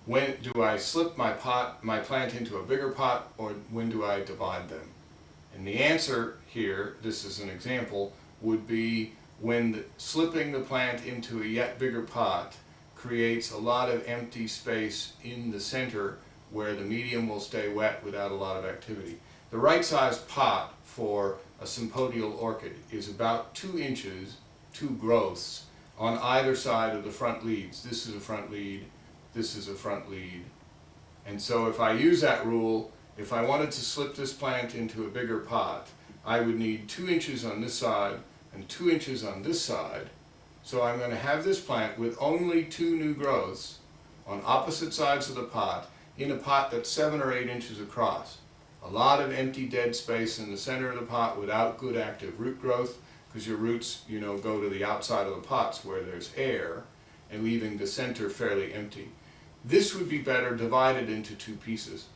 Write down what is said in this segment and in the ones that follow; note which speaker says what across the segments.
Speaker 1: When do I slip my plant into a bigger pot, or when do I divide them? And the answer here, this is an example, would be when slipping the plant into a yet bigger pot creates a lot of empty space in the center where the medium will stay wet without a lot of activity. The right size pot for a sympodial orchid is about 2 inches, 2 growths, on either side of the front leads. This is a front lead, this is a front lead. And so if I use that rule, if I wanted to slip this plant into a bigger pot, I would need 2 inches on this side and 2 inches on this side. So I'm going to have this plant with only 2 new growths on opposite sides of the pot in a pot that's 7 or 8 inches across. A lot of empty dead space in the center of the pot without good active root growth, because your roots, go to the outside of the pots where there's air, and leaving the center fairly empty. This would be better divided into 2 pieces.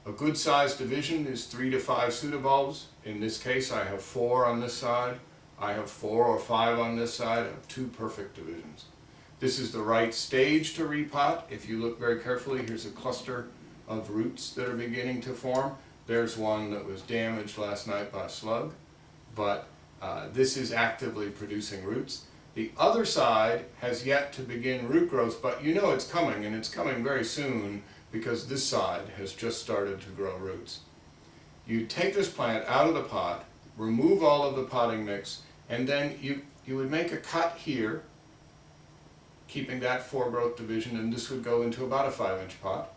Speaker 1: A good sized division is 3 to 5 pseudobulbs. In this case I have 4 on this side, I have 4 or 5 on this side, I have 2 perfect divisions. This is the right stage to repot. If you look very carefully, here's a cluster of roots that are beginning to form. There's one that was damaged last night by a slug, but this is actively producing roots. The other side has yet to begin root growth, but it's coming, and it's coming very soon because this side has just started to grow roots. You take this plant out of the pot, remove all of the potting mix, and then you would make a cut here, keeping that 4 growth division, and this would go into about a 5-inch pot.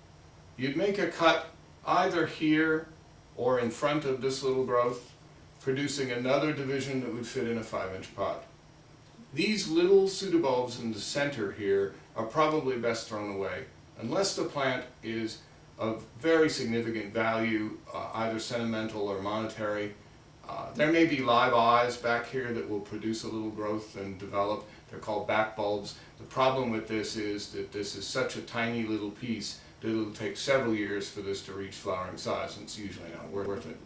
Speaker 1: You'd make a cut either here or in front of this little growth, producing another division that would fit in a 5-inch pot. These little pseudobulbs in the center here are probably best thrown away, unless the plant is of very significant value, either sentimental or monetary. There may be live eyes back here that will produce a little growth and develop. They're called back bulbs. The problem with this is that this is such a tiny little piece that it'll take several years for this to reach flowering size, and it's usually not worth it.